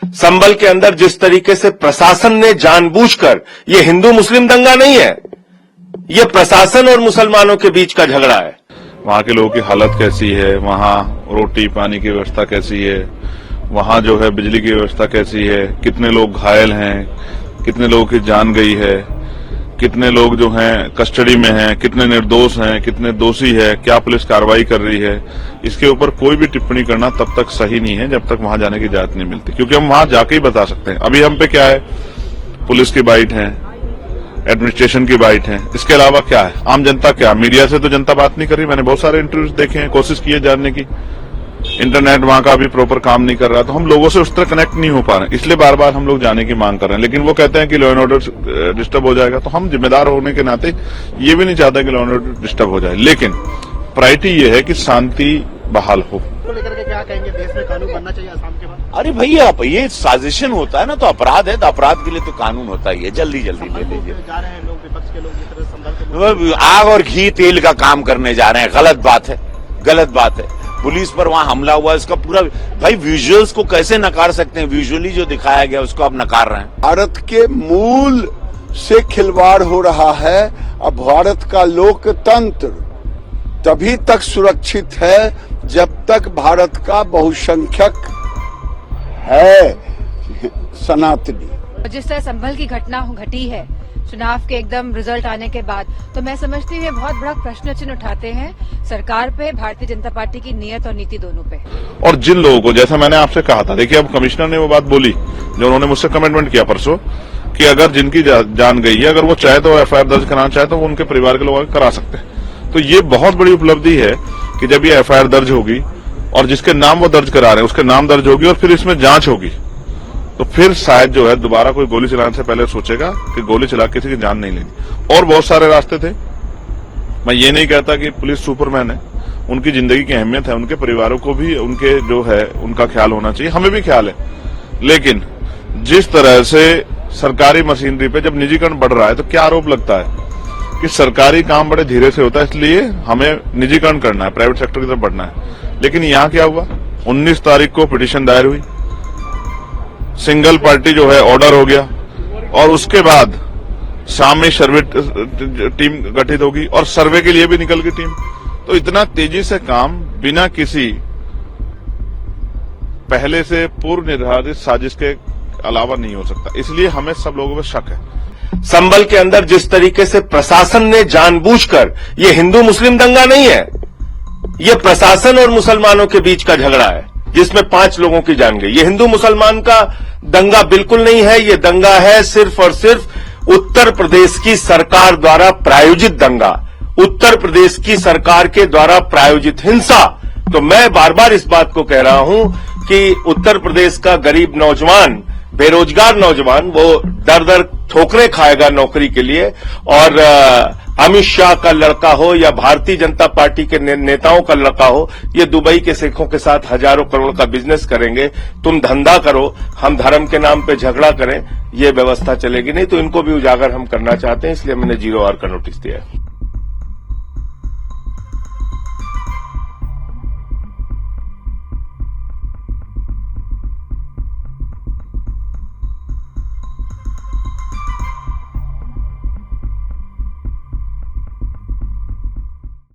संभल के अंदर जिस तरीके से प्रशासन ने जानबूझकर, ये हिंदू मुस्लिम दंगा नहीं है, ये प्रशासन और मुसलमानों के बीच का झगड़ा है। वहां के लोगों की हालत कैसी है, वहां रोटी पानी की व्यवस्था कैसी है, वहां जो है बिजली की व्यवस्था कैसी है, कितने लोग घायल हैं, कितने लोगों की जान गई है, कितने लोग जो हैं कस्टडी में हैं, कितने निर्दोष हैं, कितने दोषी है, क्या पुलिस कार्रवाई कर रही है, इसके ऊपर कोई भी टिप्पणी करना तब तक सही नहीं है जब तक वहां जाने की इजाजत नहीं मिलती, क्योंकि हम वहां जाके ही बता सकते हैं। अभी हम पे क्या है, पुलिस की बाइट है, एडमिनिस्ट्रेशन की बाइट है, इसके अलावा क्या है, आम जनता क्या, मीडिया से तो जनता बात नहीं कर रही। मैंने बहुत सारे इंटरव्यूज देखे हैं, कोशिश की है जानने की, इंटरनेट वहां का भी प्रॉपर काम नहीं कर रहा, तो हम लोगों से उस तरह कनेक्ट नहीं हो पा रहे हैं, इसलिए बार बार हम लोग जाने की मांग कर रहे हैं। लेकिन वो कहते हैं कि लॉ एंड ऑर्डर डिस्टर्ब हो जाएगा, तो हम जिम्मेदार होने के नाते ये भी नहीं चाहते कि लॉ एंड ऑर्डर डिस्टर्ब हो जाए, लेकिन प्रायोरिटी ये है कि शांति बहाल हो। को लेकर के क्या कहेंगे, देश में कानून बनना चाहिए आसाम के बाद? अरे भैया, ये साजिशन होता है ना, तो अपराध है, तो अपराध के लिए तो कानून होता ही है, जल्दी जल्दी ले लीजिए। जा रहे हैं लोग, विपक्ष के लोग इस तरह संभल के आग और घी तेल का काम करने जा रहे हैं, गलत बात है, गलत बात है। पुलिस पर वहां हमला हुआ, इसका पूरा भाई विजुअल्स को कैसे नकार सकते हैं, विजुअली जो दिखाया गया उसको आप नकार रहे हैं। भारत के मूल से खिलवाड़ हो रहा है। अब भारत का लोकतंत्र तभी तक सुरक्षित है जब तक भारत का बहुसंख्यक है सनातनी। जिस तरह संभल की घटना घटी है चुनाव के एकदम रिजल्ट आने के बाद, तो मैं समझती हूँ ये बहुत बड़ा प्रश्न चिन्ह उठाते हैं सरकार पे, भारतीय जनता पार्टी की नीयत और नीति दोनों पे। और जिन लोगों को, जैसा मैंने आपसे कहा था, देखिए अब कमिश्नर ने वो बात बोली जो उन्होंने मुझसे कमिटमेंट किया परसों, कि अगर जिनकी जान गई है, अगर वो चाहे तो एफआईआर दर्ज कराना चाहे तो वो उनके परिवार के लोग करा सकते हैं। तो ये बहुत बड़ी उपलब्धि है कि जब ये एफआईआर दर्ज होगी और जिसके नाम वो दर्ज करा रहे हैं उसके नाम दर्ज होगी और फिर इसमें जांच होगी, तो फिर शायद जो है दोबारा कोई गोली चलाने से पहले सोचेगा कि गोली चला किसी की जान नहीं लेनी। और बहुत सारे रास्ते थे, मैं ये नहीं कहता कि पुलिस सुपरमैन है, उनकी जिंदगी की अहमियत है, उनके परिवारों को भी उनके जो है उनका ख्याल होना चाहिए, हमें भी ख्याल है। लेकिन जिस तरह से सरकारी मशीनरी पे जब निजीकरण बढ़ रहा है तो क्या आरोप लगता है कि सरकारी काम बड़े धीरे से होता है, इसलिए हमें निजीकरण करना है, प्राइवेट सेक्टर की तरफ बढ़ना है। लेकिन यहाँ क्या हुआ, 19 तारीख को पिटीशन दायर हुई, सिंगल पार्टी जो है ऑर्डर हो गया, और उसके बाद शाम में सर्वे टीम गठित होगी और सर्वे के लिए भी निकल गई टीम। तो इतना तेजी से काम बिना किसी पहले से पूर्व निर्धारित साजिश के अलावा नहीं हो सकता, इसलिए हमें सब लोगों पर शक है। संभल के अंदर जिस तरीके से प्रशासन ने जानबूझकर, ये हिंदू मुस्लिम दंगा नहीं है, ये प्रशासन और मुसलमानों के बीच का झगड़ा है जिसमें 5 लोगों की जान गई। ये हिंदू मुसलमान का दंगा बिल्कुल नहीं है, ये दंगा है सिर्फ और सिर्फ उत्तर प्रदेश की सरकार द्वारा प्रायोजित दंगा, उत्तर प्रदेश की सरकार के द्वारा प्रायोजित हिंसा। तो मैं बार बार इस बात को कह रहा हूं कि उत्तर प्रदेश का गरीब नौजवान, बेरोजगार नौजवान, वो दर दर ठोकरें खाएगा नौकरी के लिए, और अमित शाह का लड़का हो या भारतीय जनता पार्टी के नेताओं का लड़का हो, ये दुबई के शेखों के साथ हजारों करोड़ का बिजनेस करेंगे। तुम धंधा करो, हम धर्म के नाम पे झगड़ा करें, ये व्यवस्था चलेगी नहीं। तो इनको भी उजागर हम करना चाहते हैं, इसलिए मैंने 0 आवर का नोटिस दिया है।